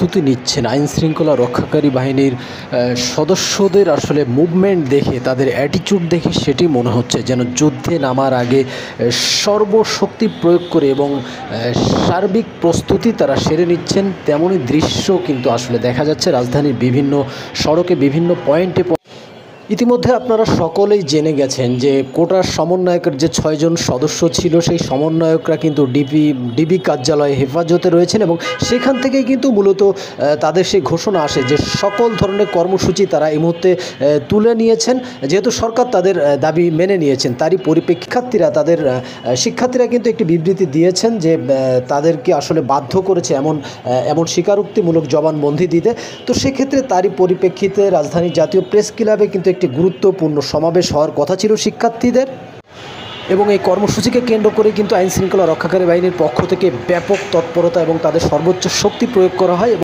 প্রস্তুতি নিচ্ছেন আইনশৃঙ্খলা রক্ষাকারী বাহিনীর সদস্যদের আসলে মুভমেন্ট দেখে, তাদের অ্যাটিটিউড দেখে সেটি মনে হচ্ছে যেন যুদ্ধে নামার আগে সর্বশক্তি প্রয়োগ করে এবং সার্বিক প্রস্তুতি তারা সেরে নিচ্ছেন। তেমনই দৃশ্য কিন্তু আসলে দেখা যাচ্ছে রাজধানীর বিভিন্ন সড়কে, বিভিন্ন পয়েন্টে। ইতিমধ্যে আপনারা সকলেই জেনে গেছেন যে কোটার সমন্বয়কের যে 6 জন সদস্য ছিল, সেই সমন্বয়করা কিন্তু ডিবি কার্যালয়ে হেফাজতে রয়েছেন এবং সেখান থেকেই কিন্তু মূলত তাদের সেই ঘোষণা আসে যে সকল ধরনের কর্মসূচি তারা এই মুহূর্তে তুলে নিয়েছেন, যেহেতু সরকার তাদের দাবি মেনে নিয়েছেন। তারই পরিপ্রেক্ষিতে শিক্ষার্থীরা কিন্তু একটি বিবৃতি দিয়েছেন যে তাদেরকে আসলে বাধ্য করেছে এমন স্বীকারোক্তিমূলক জবানবন্দি দিতে। তো সেক্ষেত্রে তারই পরিপ্রেক্ষিতে রাজধানীর জাতীয় প্রেস ক্লাবে কিন্তু একটি গুরুত্বপূর্ণ সমাবেশ হওয়ার কথা ছিল শিক্ষার্থীদের, এবং এই কর্মসূচিকে কেন্দ্র করে কিন্তু আইনশৃঙ্খলা রক্ষাকারী বাহিনীর পক্ষ থেকে ব্যাপক তৎপরতা এবং তাদের সর্বোচ্চ শক্তি প্রয়োগ করা হয়।